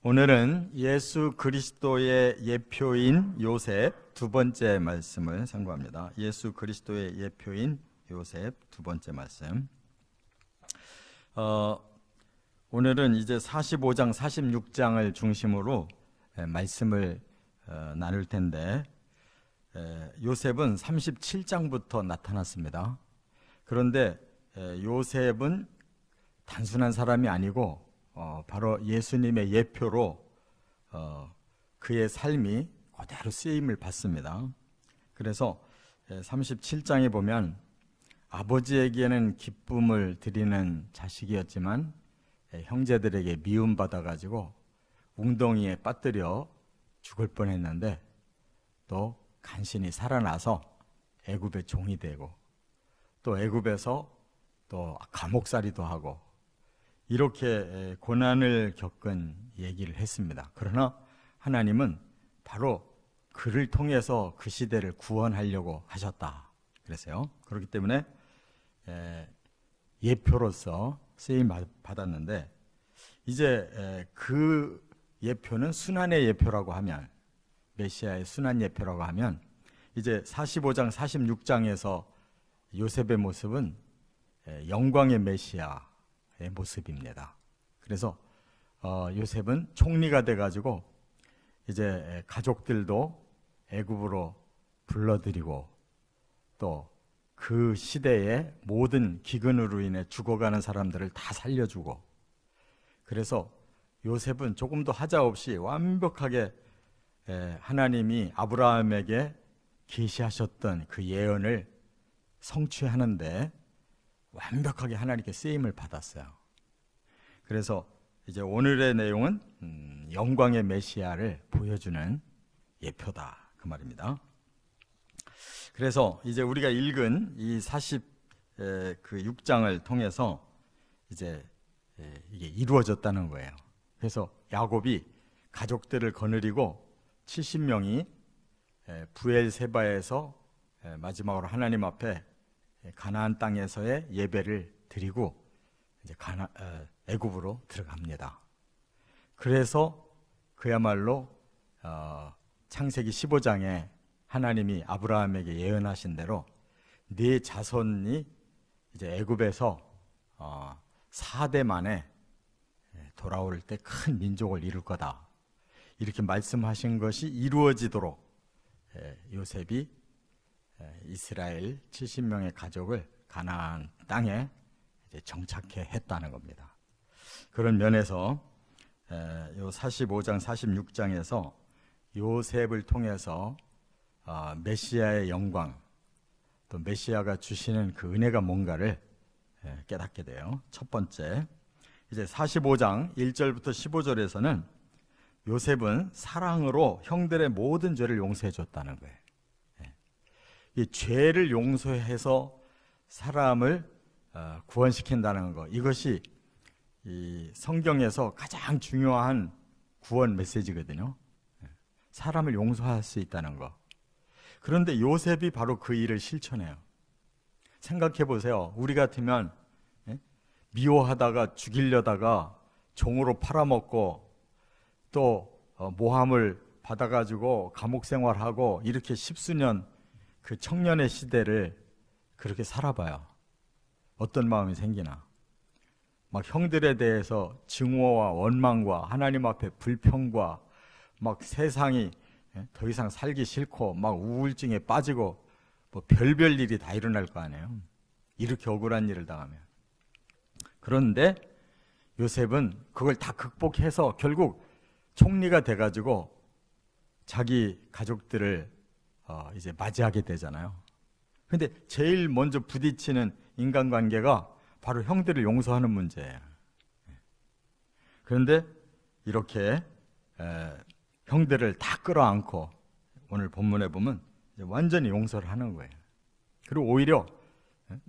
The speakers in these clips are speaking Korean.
오늘은 예수 그리스도의 예표인 요셉 두 번째 말씀을 상고합니다. 예수 그리스도의 예표인 요셉 두 번째 말씀. 오늘은 이제 45장, 46장을 중심으로 말씀을 나눌 텐데, 요셉은 37장부터 나타났습니다. 그런데 요셉은 단순한 사람이 아니고 바로 예수님의 예표로 그의 삶이 그대로 쓰임을 받습니다. 그래서 37장에 보면 아버지에게는 기쁨을 드리는 자식이었지만 형제들에게 미움받아가지고 웅덩이에 빠뜨려 죽을 뻔했는데 또 간신히 살아나서 애굽의 종이 되고 또 애굽에서 또 감옥살이도 하고 이렇게 고난을 겪은 얘기를 했습니다. 그러나 하나님은 바로 그를 통해서 그 시대를 구원하려고 하셨다 그랬어요. 그렇기 때문에 예표로서 쓰임 받았는데, 이제 그 예표는 순환의 예표라고 하면, 메시아의 순환 예표라고 하면, 이제 45장 46장에서 요셉의 모습은 영광의 메시아의 모습입니다. 그래서 요셉은 총리가 돼가지고 이제 가족들도 애굽으로 불러들이고 또 그 시대의 모든 기근으로 인해 죽어가는 사람들을 다 살려주고, 그래서 요셉은 조금도 하자 없이 완벽하게 하나님이 아브라함에게 계시하셨던 그 예언을 성취하는데 완벽하게 하나님께 쓰임을 받았어요. 그래서 이제 오늘의 내용은 영광의 메시아를 보여주는 예표다 그 말입니다. 그래서 이제 우리가 읽은 이 46장을 통해서 이제 이게 이루어졌다는 거예요. 그래서 야곱이 가족들을 거느리고 70명이 부엘세바에서 마지막으로 하나님 앞에 가나안 땅에서의 예배를 드리고 이제 애굽으로 들어갑니다. 그래서 그야말로 창세기 15장에 하나님이 아브라함에게 예언하신 대로 네 자손이 이제 애굽에서 4대 만에 돌아올 때 큰 민족을 이룰 거다, 이렇게 말씀하신 것이 이루어지도록 요셉이 이스라엘 70명의 가족을 가나안 땅에 이제 정착해 했다는 겁니다. 그런 면에서 요 45장 46장에서 요셉을 통해서 메시아의 영광, 또 메시아가 주시는 그 은혜가 뭔가를 깨닫게 돼요. 첫 번째, 이제 45장 1절부터 15절에서는 요셉은 사랑으로 형들의 모든 죄를 용서해 줬다는 거예요. 이 죄를 용서해서 사람을 구원시킨다는 거, 이것이 이 성경에서 가장 중요한 구원 메시지거든요. 사람을 용서할 수 있다는 거. 그런데 요셉이 바로 그 일을 실천해요. 생각해 보세요. 우리 같으면 미워하다가 죽이려다가 종으로 팔아먹고 또 모함을 받아가지고 감옥 생활하고 이렇게 십수년 그 청년의 시대를 그렇게 살아봐요. 어떤 마음이 생기나. 막 형들에 대해서 증오와 원망과 하나님 앞에 불평과 막 세상이 더 이상 살기 싫고 막 우울증에 빠지고 뭐 별별 일이 다 일어날 거 아니에요. 이렇게 억울한 일을 당하면. 그런데 요셉은 그걸 다 극복해서 결국 총리가 돼가지고 자기 가족들을 이제 맞이하게 되잖아요. 근데 제일 먼저 부딪히는 인간관계가 바로 형들을 용서하는 문제예요. 그런데 이렇게 형들을 다 끌어안고 오늘 본문에 보면 완전히 용서를 하는 거예요. 그리고 오히려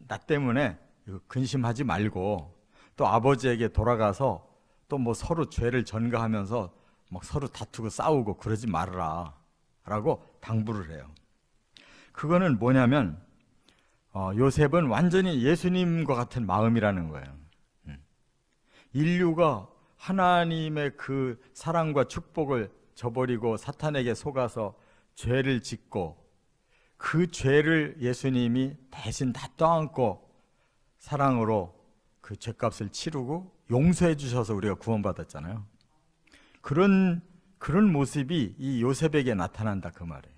나 때문에 근심하지 말고 또 아버지에게 돌아가서 또 뭐 서로 죄를 전가하면서 막 서로 다투고 싸우고 그러지 말아라 라고 당부를 해요. 그거는 뭐냐면 요셉은 완전히 예수님과 같은 마음이라는 거예요. 인류가 하나님의 그 사랑과 축복을 저버리고 사탄에게 속아서 죄를 짓고 그 죄를 예수님이 대신 다 떠안고 사랑으로 그 죄값을 치르고 용서해 주셔서 우리가 구원받았잖아요. 그런 모습이 이 요셉에게 나타난다 그 말이에요.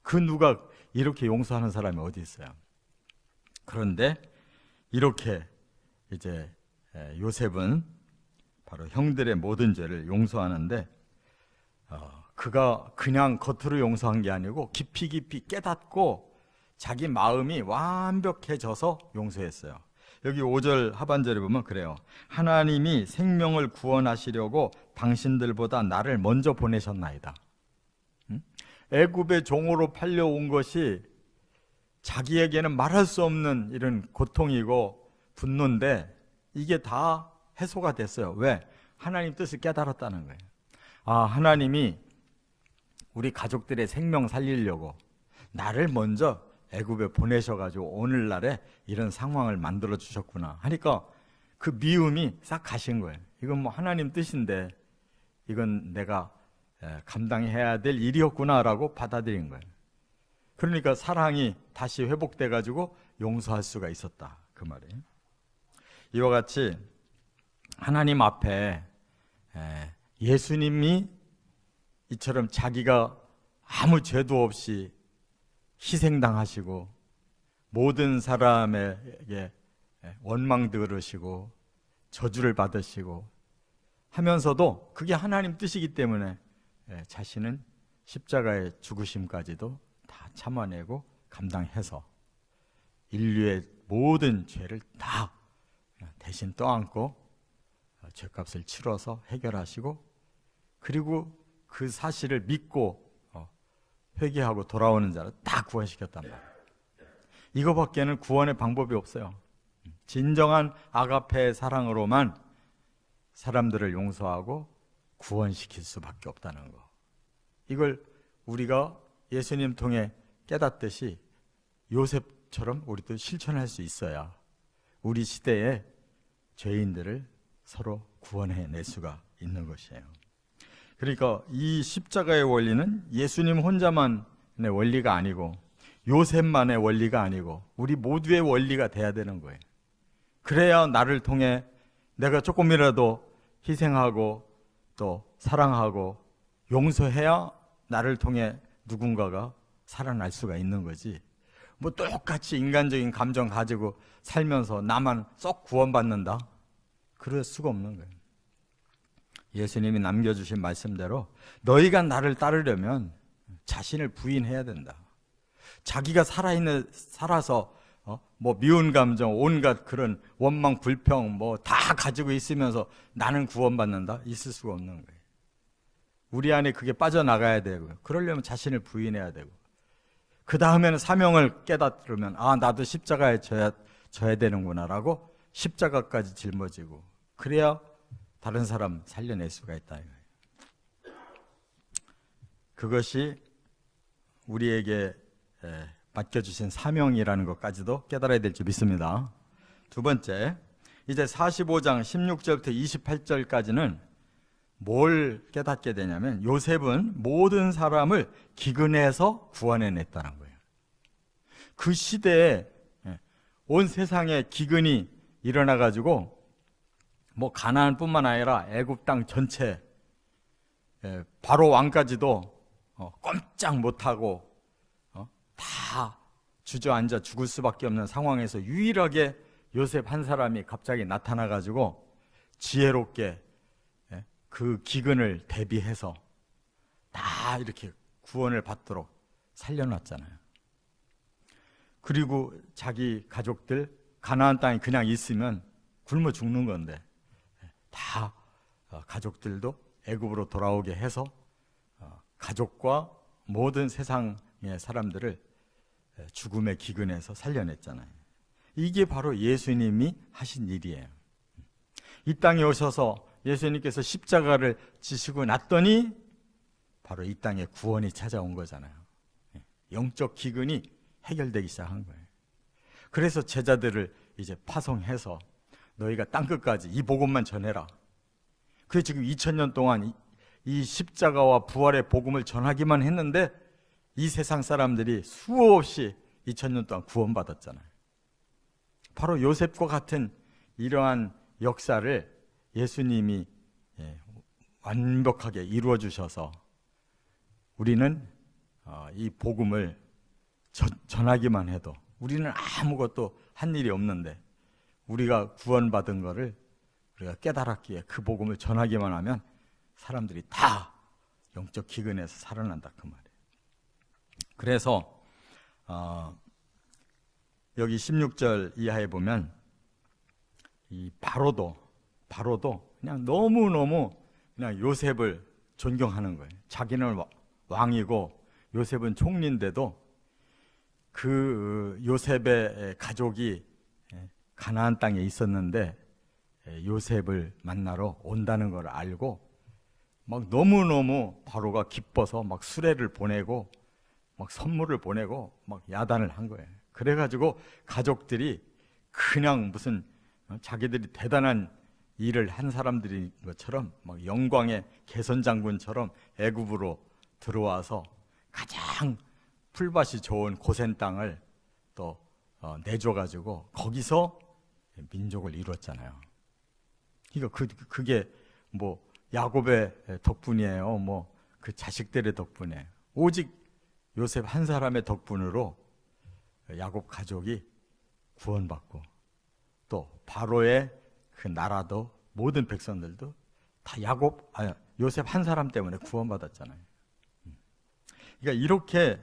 그 누가 이렇게 용서하는 사람이 어디 있어요? 그런데 이렇게 이제 요셉은 바로 형들의 모든 죄를 용서하는데 그가 그냥 겉으로 용서한 게 아니고 깊이 깨닫고 자기 마음이 완벽해져서 용서했어요. 여기 5절 하반절에 보면 그래요. 하나님이 생명을 구원하시려고 당신들보다 나를 먼저 보내셨나이다. 애굽의 종으로 팔려온 것이 자기에게는 말할 수 없는 이런 고통이고 분노인데 이게 다 해소가 됐어요. 왜? 하나님 뜻을 깨달았다는 거예요. 하나님이 우리 가족들의 생명 살리려고 나를 먼저 애굽에 보내셔가지고 오늘날에 이런 상황을 만들어 주셨구나 하니까 그 미움이 싹 가신 거예요. 이건 뭐 하나님 뜻인데 이건 내가 감당해야 될 일이었구나라고 받아들인 거예요. 그러니까 사랑이 다시 회복돼가지고 용서할 수가 있었다 그 말이에요. 이와 같이 하나님 앞에 예수님이 이처럼 자기가 아무 죄도 없이 희생당하시고 모든 사람에게 원망 들으시고 저주를 받으시고 하면서도 그게 하나님 뜻이기 때문에 자신은 십자가의 죽으심까지도 다 참아내고 감당해서 인류의 모든 죄를 다 대신 떠안고 죄값을 치러서 해결하시고 그리고 그 사실을 믿고 회개하고 돌아오는 자를 다 구원시켰단 말이에요. 이거밖에는 구원의 방법이 없어요. 진정한 아가페의 사랑으로만 사람들을 용서하고 구원시킬 수밖에 없다는 거. 이걸 우리가 예수님 통해 깨닫듯이 요셉처럼 우리도 실천할 수 있어야 우리 시대에 죄인들을 서로 구원해낼 수가 있는 것이에요. 그러니까 이 십자가의 원리는 예수님 혼자만의 원리가 아니고 요셉만의 원리가 아니고 우리 모두의 원리가 돼야 되는 거예요. 그래야 나를 통해 내가 조금이라도 희생하고 또 사랑하고 용서해야 나를 통해 누군가가 살아날 수가 있는 거지. 뭐 똑같이 인간적인 감정 가지고 살면서 나만 쏙 구원받는다? 그럴 수가 없는 거예요. 예수님이 남겨주신 말씀대로 너희가 나를 따르려면 자신을 부인해야 된다. 자기가 살아서 뭐 미운 감정, 온갖 그런 원망, 불평 뭐 다 가지고 있으면서 나는 구원받는다? 있을 수가 없는 거예요. 우리 안에 그게 빠져나가야 되고요. 그러려면 자신을 부인해야 되고 그 다음에는 사명을 깨닫으면 나도 십자가에 져야 되는구나라고 십자가까지 짊어지고 그래야 다른 사람 살려낼 수가 있다. 그것이 우리에게 맡겨주신 사명이라는 것까지도 깨달아야 될 줄 믿습니다. 두 번째, 이제 45장 16절부터 28절까지는 뭘 깨닫게 되냐면 요셉은 모든 사람을 기근해서 구원해냈다는 거예요. 그 시대에 온 세상에 기근이 일어나가지고 뭐 가나안뿐만 아니라 애굽 땅 전체 바로 왕까지도 꼼짝 못하고 다 주저앉아 죽을 수밖에 없는 상황에서 유일하게 요셉 한 사람이 갑자기 나타나가지고 지혜롭게 그 기근을 대비해서 다 이렇게 구원을 받도록 살려놨잖아요. 그리고 자기 가족들 가나안 땅에 그냥 있으면 굶어 죽는 건데 다 가족들도 애굽으로 돌아오게 해서 가족과 모든 세상의 사람들을 죽음의 기근에서 살려냈잖아요. 이게 바로 예수님이 하신 일이에요. 이 땅에 오셔서 예수님께서 십자가를 지시고 났더니 바로 이 땅에 구원이 찾아온 거잖아요. 영적 기근이 해결되기 시작한 거예요. 그래서 제자들을 이제 파송해서 너희가 땅끝까지 이 복음만 전해라. 그 지금 2000년 동안 이 십자가와 부활의 복음을 전하기만 했는데 이 세상 사람들이 수없이 2000년 동안 구원받았잖아요. 바로 요셉과 같은 이러한 역사를 예수님이 완벽하게 이루어 주셔서 우리는 이 복음을 전하기만 해도 우리는 아무것도 한 일이 없는데 우리가 구원받은 것을 우리가 깨달았기에 그 복음을 전하기만 하면 사람들이 다 영적 기근에서 살아난다 그 말이에요. 그래서 여기 16절 이하에 보면 이 바로도 그냥 너무너무 그냥 요셉을 존경하는 거예요. 자기는 왕이고 요셉은 총리인데도 그 요셉의 가족이 가나안 땅에 있었는데 요셉을 만나러 온다는 걸 알고 막 너무너무 바로가 기뻐서 막 수레를 보내고 막 선물을 보내고 막 야단을 한 거예요. 그래가지고 가족들이 그냥 무슨 자기들이 대단한 일을 한 사람들인 것처럼 막 영광의 개선장군처럼 애굽으로 들어와서 가장 풀밭이 좋은 고센 땅을 또 내줘가지고 거기서 민족을 이뤘잖아요. 그러니까 그게 뭐 야곱의 덕분이에요. 뭐 그 자식들의 덕분에 오직 요셉 한 사람의 덕분으로 야곱 가족이 구원받고 또 바로의 그 나라도 모든 백성들도 다 요셉 한 사람 때문에 구원받았잖아요. 그러니까 이렇게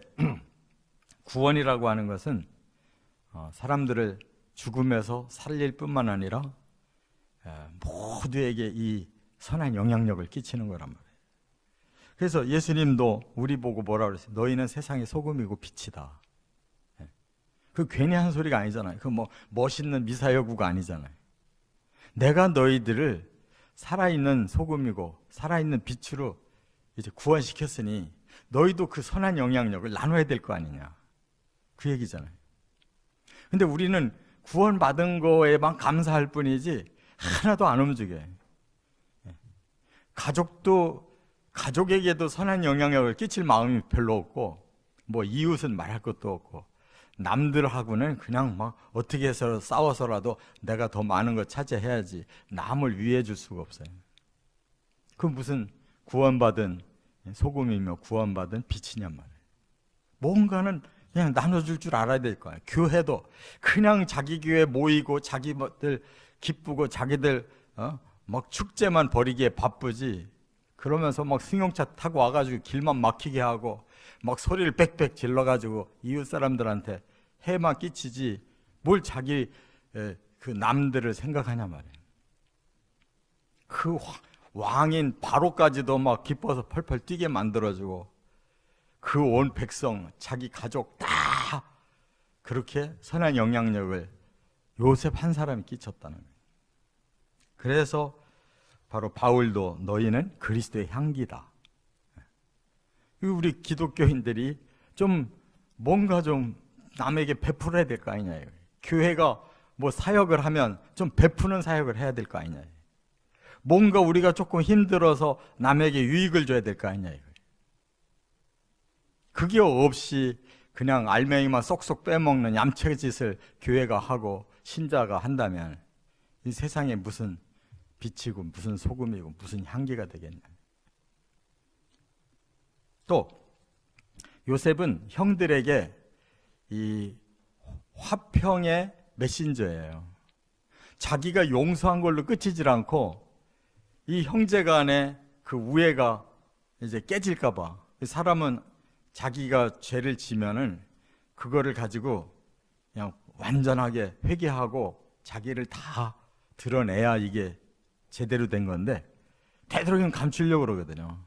구원이라고 하는 것은 사람들을 죽음에서 살릴 뿐만 아니라 모두에게 이 선한 영향력을 끼치는 거란 말이에요. 그래서 예수님도 우리 보고 뭐라 그랬어요? 너희는 세상의 소금이고 빛이다. 그 괜히 한 소리가 아니잖아요. 그 뭐 멋있는 미사여구가 아니잖아요. 내가 너희들을 살아있는 소금이고 살아있는 빛으로 이제 구원시켰으니 너희도 그 선한 영향력을 나눠야 될 거 아니냐. 그 얘기잖아요. 근데 우리는 구원받은 거에만 감사할 뿐이지 하나도 안 움직여요. 가족에게도 선한 영향력을 끼칠 마음이 별로 없고 뭐 이웃은 말할 것도 없고 남들하고는 그냥 막 어떻게 해서 싸워서라도 내가 더 많은 거 차지해야지 남을 위해 줄 수가 없어요. 그 무슨 구원받은 소금이며 구원받은 빛이냔 말이에요. 뭔가는 그냥 나눠줄 줄 알아야 될 거예요. 교회도 그냥 자기 교회 모이고 자기들 기쁘고 자기들 막 축제만 벌이기에 바쁘지. 그러면서 막 승용차 타고 와가지고 길만 막히게 하고 막 소리를 빽빽 질러가지고 이웃 사람들한테 해만 끼치지 뭘 자기 그 남들을 생각하냐 말이에요. 그 왕인 바로까지도 막 기뻐서 펄펄 뛰게 만들어주고 그 온 백성 자기 가족 다 그렇게 선한 영향력을 요셉 한 사람이 끼쳤다는 거예요. 그래서 바로 바울도 너희는 그리스도의 향기다. 우리 기독교인들이 좀 뭔가 좀 남에게 베풀어야 될 거 아니냐. 교회가 뭐 사역을 하면 좀 베푸는 사역을 해야 될 거 아니냐. 뭔가 우리가 조금 힘들어서 남에게 유익을 줘야 될 거 아니냐. 그게 없이 그냥 알맹이만 쏙쏙 빼먹는 얌체짓을 교회가 하고 신자가 한다면 이 세상에 무슨 빛이고 무슨 소금이고 무슨 향기가 되겠냐. 또 요셉은 형들에게 이 화평의 메신저예요. 자기가 용서한 걸로 끝이질 않고 이 형제 간의 그 우애가 이제 깨질까 봐 사람은 자기가 죄를 지면은 그거를 가지고 그냥 완전하게 회개하고 자기를 다 드러내야 이게 제대로 된 건데 되도록이면 감추려고 그러거든요.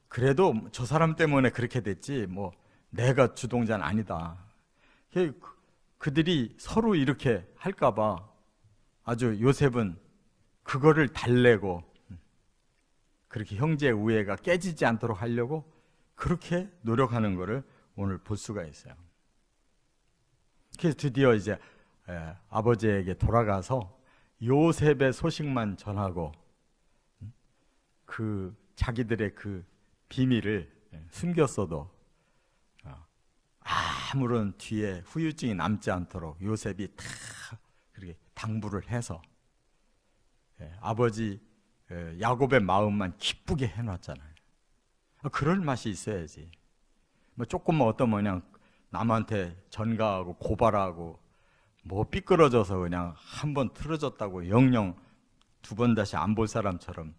그래도 저 사람 때문에 그렇게 됐지 뭐 내가 주동자는 아니다. 그들이 서로 이렇게 할까 봐 아주 요셉은 그거를 달래고 그렇게 형제의 우애가 깨지지 않도록 하려고 그렇게 노력하는 것을 오늘 볼 수가 있어요. 그래서 드디어 이제 아버지에게 돌아가서 요셉의 소식만 전하고 그 자기들의 그 비밀을 숨겼어도 아무런 뒤에 후유증이 남지 않도록 요셉이 다 그렇게 당부를 해서 아버지 야곱의 마음만 기쁘게 해놨잖아요. 그럴 맛이 있어야지. 뭐 조금만 어떤 그냥 남한테 전가하고 고발하고 뭐 삐끄러져서 그냥 한 번 틀어졌다고 영영 두 번 다시 안 볼 사람처럼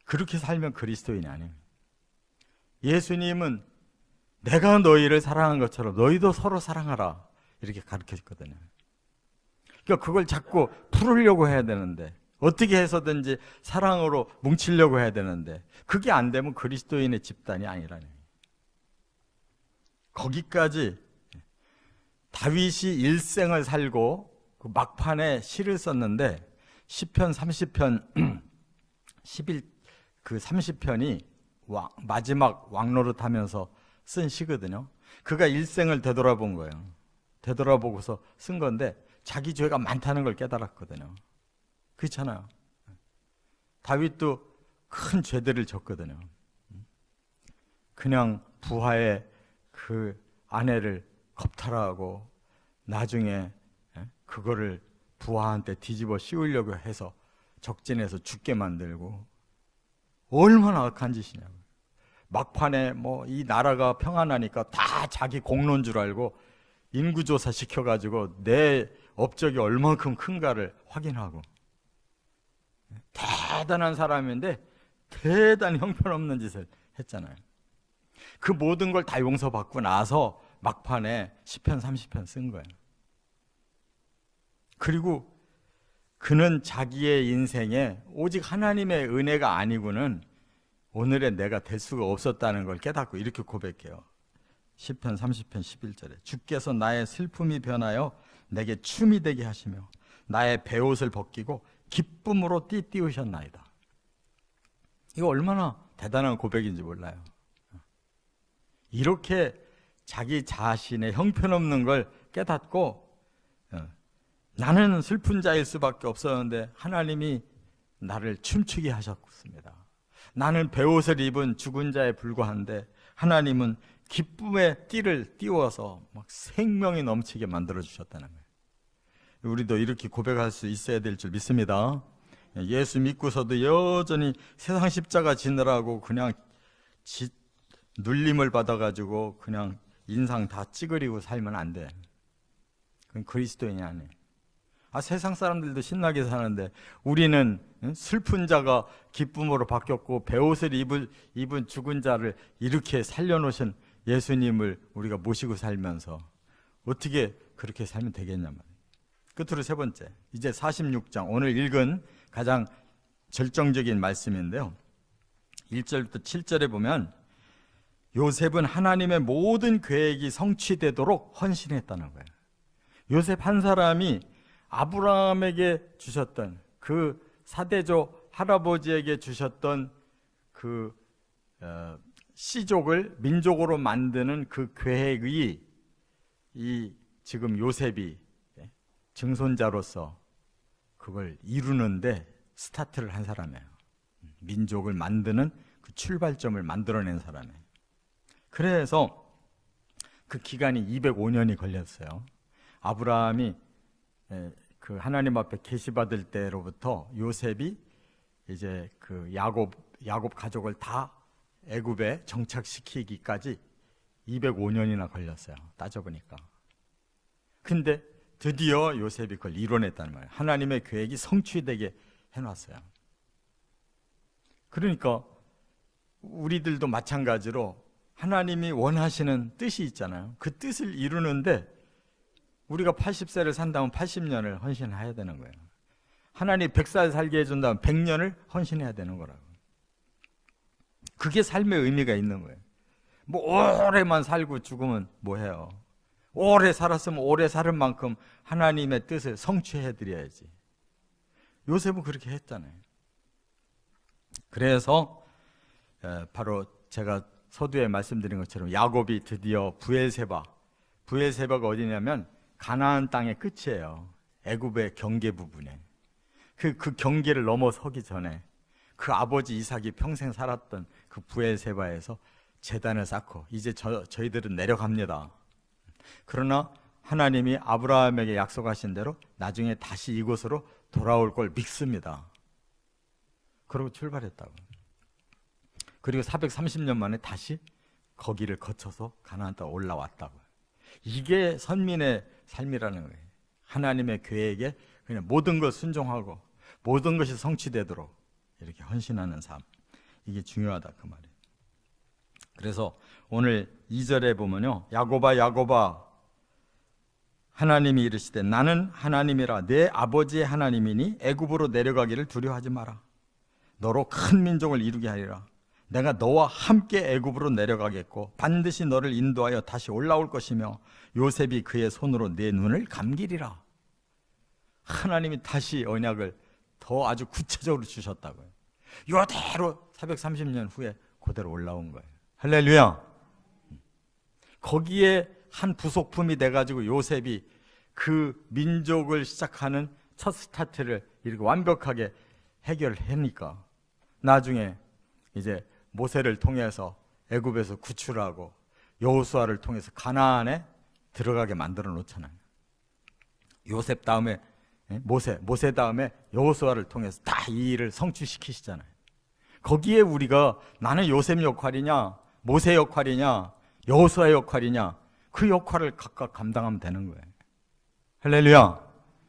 그렇게 살면 그리스도인이 아니에요. 예수님은 내가 너희를 사랑한 것처럼 너희도 서로 사랑하라 이렇게 가르쳤거든요. 그러니까 그걸 자꾸 풀으려고 해야 되는데, 어떻게 해서든지 사랑으로 뭉치려고 해야 되는데, 그게 안 되면 그리스도인의 집단이 아니라는 거예요. 거기까지 다윗이 일생을 살고 그 막판에 시를 썼는데, 시편 30편 30편이 마지막 왕노릇 하면서 쓴 시거든요. 그가 일생을 되돌아본 거예요. 되돌아보고서 쓴 건데 자기 죄가 많다는 걸 깨달았거든요. 그렇잖아요. 다윗도 큰 죄들을 졌거든요. 그냥 부하의 그 아내를 겁탈하고 나중에 그거를 부하한테 뒤집어 씌우려고 해서 적진에서 죽게 만들고, 얼마나 악한 짓이냐고. 막판에 뭐 이 나라가 평안하니까 다 자기 공로인 줄 알고 인구조사 시켜가지고 내 업적이 얼만큼 큰가를 확인하고, 대단한 사람인데 대단히 형편없는 짓을 했잖아요. 그 모든 걸 다 용서받고 나서 막판에 시편 30편 쓴 거예요. 그리고 그는 자기의 인생에 오직 하나님의 은혜가 아니고는 오늘의 내가 될 수가 없었다는 걸 깨닫고 이렇게 고백해요. 시편 30편 11절에 주께서 나의 슬픔이 변하여 내게 춤이 되게 하시며 나의 베옷을 벗기고 기쁨으로 띠띠우셨나이다. 이거 얼마나 대단한 고백인지 몰라요. 이렇게 자기 자신의 형편없는 걸 깨닫고, 나는 슬픈 자일 수밖에 없었는데 하나님이 나를 춤추게 하셨습니다. 나는 베옷을 입은 죽은 자에 불과한데 하나님은 기쁨의 띠를 띄워서 막 생명이 넘치게 만들어 주셨다는 거예요. 우리도 이렇게 고백할 수 있어야 될 줄 믿습니다. 예수 믿고서도 여전히 세상 십자가 지느라고 그냥 눌림을 받아가지고 그냥 인상 다 찌그리고 살면 안 돼. 그건 그리스도인이 아니에요. 세상 사람들도 신나게 사는데 우리는 슬픈 자가 기쁨으로 바뀌었고 베옷을 입은 죽은 자를 이렇게 살려놓으신 예수님을 우리가 모시고 살면서 어떻게 그렇게 살면 되겠냐 말이에요. 끝으로 세 번째, 이제 46장 오늘 읽은 가장 절정적인 말씀인데요. 1절부터 7절에 보면 요셉은 하나님의 모든 계획이 성취되도록 헌신했다는 거예요. 요셉 한 사람이 아브라함에게 주셨던 그 사대조 할아버지에게 주셨던 그 씨족을 민족으로 만드는 그 계획이 이 지금 요셉이 증손자로서 그걸 이루는데 스타트를 한 사람이에요. 민족을 만드는 그 출발점을 만들어낸 사람이에요. 그래서 그 기간이 205년이 걸렸어요. 아브라함이 그 하나님 앞에 계시받을 때로부터 요셉이 이제 그 야곱 가족을 다 애굽에 정착시키기까지 205년이나 걸렸어요. 따져보니까. 근데 드디어 요셉이 그걸 이뤄냈다는 말이에요. 하나님의 계획이 성취되게 해놨어요. 그러니까 우리들도 마찬가지로 하나님이 원하시는 뜻이 있잖아요. 그 뜻을 이루는데 우리가 80세를 산다면 80년을 헌신해야 되는 거예요. 하나님 100살 살게 해준다면 100년을 헌신해야 되는 거라고. 그게 삶의 의미가 있는 거예요. 뭐 오래만 살고 죽으면 뭐해요. 오래 살았으면 오래 사는 만큼 하나님의 뜻을 성취해드려야지. 요셉은 그렇게 했잖아요. 그래서 바로 제가 서두에 말씀드린 것처럼 야곱이 드디어 부엘세바가 어디냐면 가나안 땅의 끝이에요. 애굽의 경계 부분에. 그 경계를 넘어서기 전에 그 아버지 이삭이 평생 살았던 그 브엘세바에서 제단을 쌓고 이제 저희들은 내려갑니다. 그러나 하나님이 아브라함에게 약속하신 대로 나중에 다시 이곳으로 돌아올 걸 믿습니다. 그러고 출발했다고. 그리고 430년 만에 다시 거기를 거쳐서 가나안 땅 올라왔다고. 이게 선민의 삶이라는 거예요. 하나님의 계획에 그냥 모든 걸 순종하고 모든 것이 성취되도록 이렇게 헌신하는 삶. 이게 중요하다 그 말이에요. 그래서 오늘 2절에 보면요, 야곱아 야곱아 하나님이 이르시되 나는 하나님이라 내 아버지의 하나님이니 애굽으로 내려가기를 두려워하지 마라. 너로 큰 민족을 이루게 하리라. 내가 너와 함께 애굽으로 내려가겠고 반드시 너를 인도하여 다시 올라올 것이며 요셉이 그의 손으로 내 눈을 감기리라. 하나님이 다시 언약을 더 아주 구체적으로 주셨다고요. 이대로 430년 후에 그대로 올라온 거예요. 할렐루야. 거기에 한 부속품이 돼가지고 요셉이 그 민족을 시작하는 첫 스타트를 이렇게 완벽하게 해결하니까 나중에 이제 모세를 통해서 애굽에서 구출하고 여호수아를 통해서 가나안에 들어가게 만들어 놓잖아요. 요셉 다음에 모세 다음에 여호수아를 통해서 다 이 일을 성취시키시잖아요. 거기에 우리가 나는 요셉 역할이냐 모세 역할이냐 여호수아 역할이냐 그 역할을 각각 감당하면 되는 거예요. 할렐루야.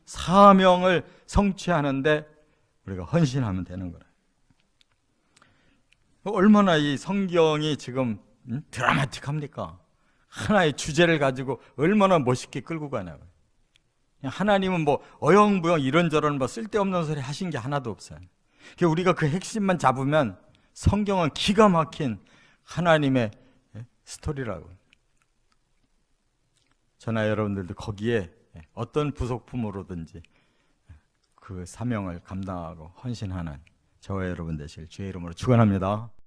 사명을 성취하는데 우리가 헌신하면 되는 거예요. 얼마나 이 성경이 지금 드라마틱합니까? 하나의 주제를 가지고 얼마나 멋있게 끌고 가냐고요. 하나님은 뭐 어영부영 이런저런 뭐 쓸데없는 소리 하신 게 하나도 없어요. 우리가 그 핵심만 잡으면 성경은 기가 막힌 하나님의 스토리라고. 저나 여러분들도 거기에 어떤 부속품으로든지 그 사명을 감당하고 헌신하는 저와 여러분 되실 주의 이름으로 축원합니다.